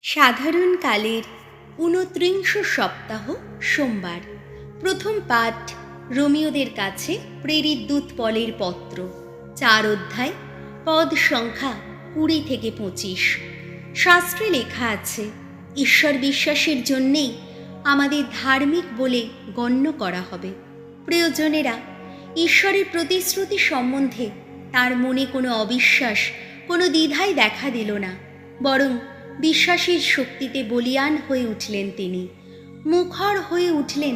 সাধারণকালের ২৯ সপ্তাহ সোমবার। প্রথম পাঠ রোমীয়দের কাছে প্রেরিত দূত পলের পত্র, ৪ অধ্যায়, পদ সংখ্যা ২০ থেকে ২৫। শাস্ত্রে লেখা আছে, ঈশ্বর বিশ্বাসের জন্যেই আমাদের ধার্মিক বলে গণ্য করা হবে। প্রিয়জনেরা, ঈশ্বরের প্রতিশ্রুতি সম্বন্ধে তার মনে কোনো অবিশ্বাস, কোনো দ্বিধাই দেখা দিল না, বরং বিশ্বাসের শক্তিতে বলীয়ান হয়ে উঠলেন তিনি। মুখর হয়ে উঠলেন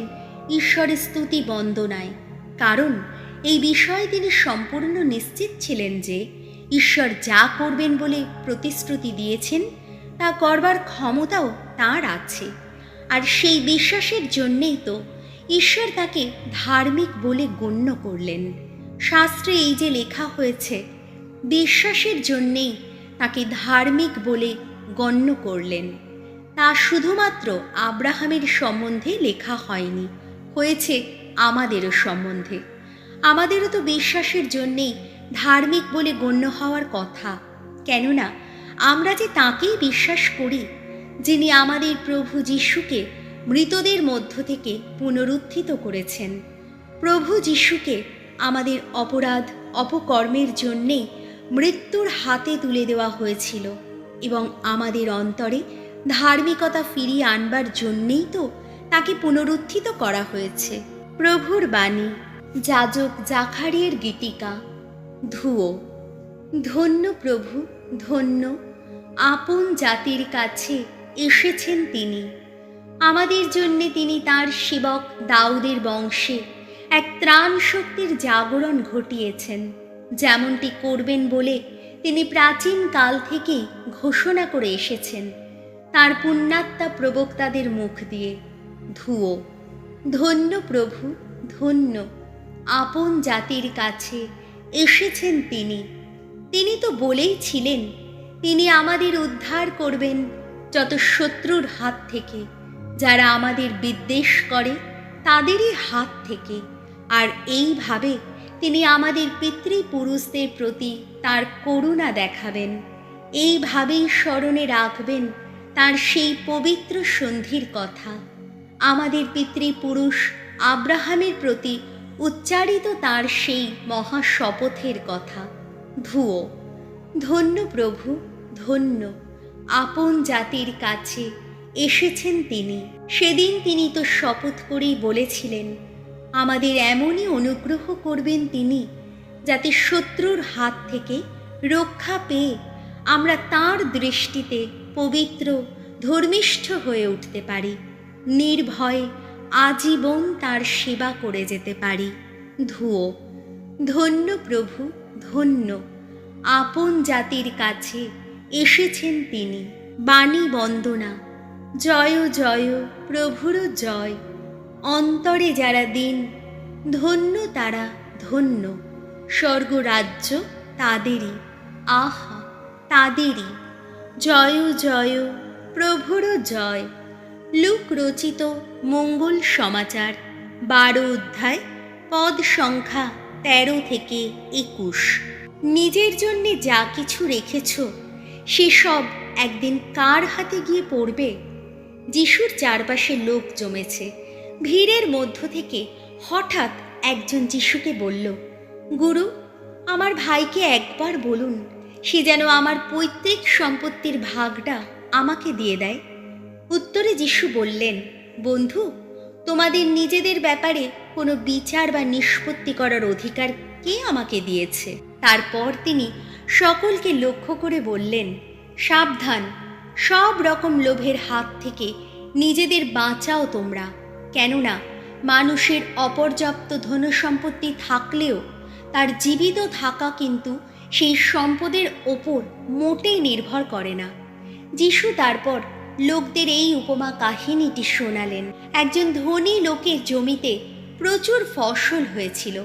ঈশ্বরের স্তুতি বন্দনায়, কারণ এই বিষয়ে তিনি সম্পূর্ণ নিশ্চিত ছিলেন যে ঈশ্বর যা করবেন বলে প্রতিশ্রুতি দিয়েছেন তা করবার ক্ষমতাও তাঁর আছে। আর সেই বিশ্বাসের জন্যেই তো ঈশ্বর তাকে ধার্মিক বলে গণ্য করলেন। শাস্ত্রে এই যে লেখা হয়েছে, বিশ্বাসের জন্যেই তাকে ধার্মিক বলে গণ্য করলেন, তা শুধুমাত্র আব্রাহামের সম্বন্ধে লেখা হয়নি, হয়েছে আমাদেরও সম্বন্ধে। আমাদেরও তো বিশ্বাসের জন্যেই ধার্মিক বলে গণ্য হওয়ার কথা, কেননা আমরা যে তাঁকেই বিশ্বাস করি, যিনি আমাদের প্রভু যিশুকে মৃতদের মধ্য থেকে পুনরুত্থিত করেছেন। প্রভু যিশুকে আমাদের অপরাধ অপকর্মের জন্যেই মৃত্যুর হাতে তুলে দেওয়া হয়েছিল, এবং আমাদের অন্তরে ধার্মিকতা ফিরিয়ে আনবার জন্যেই তো তাকে পুনরুত্থিত করা হয়েছে। প্রভুর বাণী, যাজক জাকারিয়ার গীতিকা। ধুয়ো। ধন্য প্রভু, ধন্য, আপন জাতির কাছে এসেছেন তিনি। আমাদের জন্যে তিনি তাঁর সেবক দাউদের বংশে এক ত্রাণ শক্তির জাগরণ ঘটিয়েছেন, যেমনটি করবেন বলে তিনি প্রাচীন কাল থেকেই ঘোষণা করে এসেছেন তাঁর পুণ্যাত্মা প্রবক্তাদের মুখ দিয়ে। ধুয়ো। ধন্য প্রভু, ধন্য, আপন জাতির কাছে এসেছেন তিনি। তিনি তো বলেই ছিলেন তিনি আমাদের উদ্ধার করবেন যত শত্রুর হাত থেকে, যারা আমাদের বিদ্বেষ করে তাদেরই হাত থেকে। আর এইভাবে তিনি আমাদের পিতৃপুরুষদের প্রতি তার করুণা দেখাবেন। এইভাবেই স্মরণে রাখবেন তার সেই পবিত্র সন্ধির কথা, আমাদের পিতৃপুরুষ আব্রাহামের প্রতি উচ্চারিত তার সেই মহাশপথের কথা। ধুয়ো। ধন্য প্রভু, ধন্য, আপন জাতির কাছে এসেছেন তিনি। সেদিন তিনি তো শপথ করেই বলেছিলেন, আমাদের এমনই অনুগ্রহ করবেন তিনি, যাতে শত্রুর হাত থেকে রক্ষা পেয়ে আমরা তাঁর দৃষ্টিতে পবিত্র ধর্মিষ্ঠ হয়ে উঠতে পারি, নির্ভয়ে আজীবন তার সেবা করে যেতে পারি। ধুয়ো। ধন্য প্রভু, ধন্য, আপন জাতির কাছে এসেছেন তিনি। বাণী বন্দনা। জয় জয় প্রভুর জয়। অন্তরে যারা দিন, ধন্য তারা ধন্য। স্বর্গরাজ্য তাদেরই, আহা তাদেরই। জয় জয় প্রভুর জয়। লুক রচিত মঙ্গল সমাচার, ১২ অধ্যায়, পদ সংখ্যা ১৩ থেকে ২১। নিজের জন্যে যা কিছু রেখেছ সেসব একদিন কার হাতে গিয়ে পড়বে? যিশুর চারপাশে লোক জমেছে। ভিড়ের মধ্য থেকে হঠাৎ একজন যিশুকে বলল, গুরু, আমার ভাইকে একবার বলুন সে যেন আমার পৈতৃক সম্পত্তির ভাগটা আমাকে দিয়ে দেয়। উত্তরে যিশু বললেন, বন্ধু, তোমাদের নিজেদের ব্যাপারে কোনো বিচার বা নিষ্পত্তি করার অধিকার কে আমাকে দিয়েছে? তারপর তিনি সকলকে লক্ষ্য করে বললেন, সাবধান, সব রকম লোভের হাত থেকে নিজেদের বাঁচাও তোমরা। কেননা মানুষের অপর্যাপ্ত ধনসম্পত্তি থাকলেও তার জীবিত থাকা কিন্তু সেই সম্পদের ওপর মোটেই নির্ভর করে না। যিশু তারপর লোকদের এই উপমা কাহিনীটি শোনালেন। একজন ধনী লোকের জমিতে প্রচুর ফসল হয়েছিল।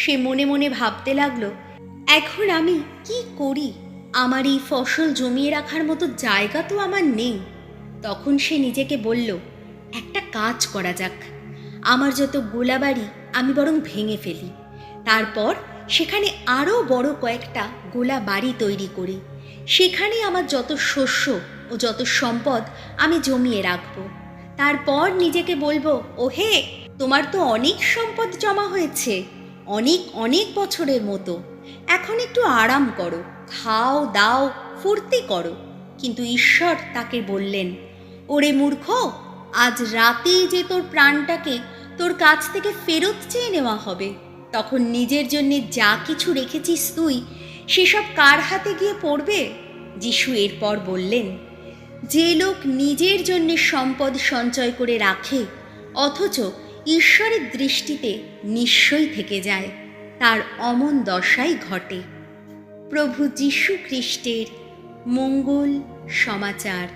সে মনে মনে ভাবতে লাগলো, এখন আমি কি করি? আমার এই ফসল জমিয়ে রাখার মতো জায়গা তো আমার নেই। তখন সে নিজেকে বলল, একটা কাজ করা যাক, আমার যত গোলাবাড়ি আমি বরং ভেঙে ফেলি, তারপর সেখানে আরও বড় কয়েকটা গোলা বাড়ি তৈরি করি। সেখানে আমার যত শস্য ও যত সম্পদ আমি জমিয়ে রাখব। তারপর নিজেকে বলবো, ওহে, তোমার তো অনেক সম্পদ জমা হয়েছে, অনেক অনেক বছরের মতো। এখন একটু আরাম করো, খাও দাও, ফুর্তি করো। কিন্তু ঈশ্বর তাকে বললেন, ওরে মূর্খ, আজ রাতেই যে তোর প্রাণটাকে তোর কাছ থেকে ফেরত চেয়ে নেওয়া হবে। তখন নিজের জন্যে যা কিছু রেখেছিস তুই, সেসব কার হাতে গিয়ে পড়বে? যিশু এরপর বললেন, যে লোক নিজের জন্যে সম্পদ সঞ্চয় করে রাখে অথচ ঈশ্বরের দৃষ্টিতে নিঃস্বই থেকে যায়, তার অমন দশাই ঘটে। প্রভু যীশু খ্রিস্টের মঙ্গল সমাচার।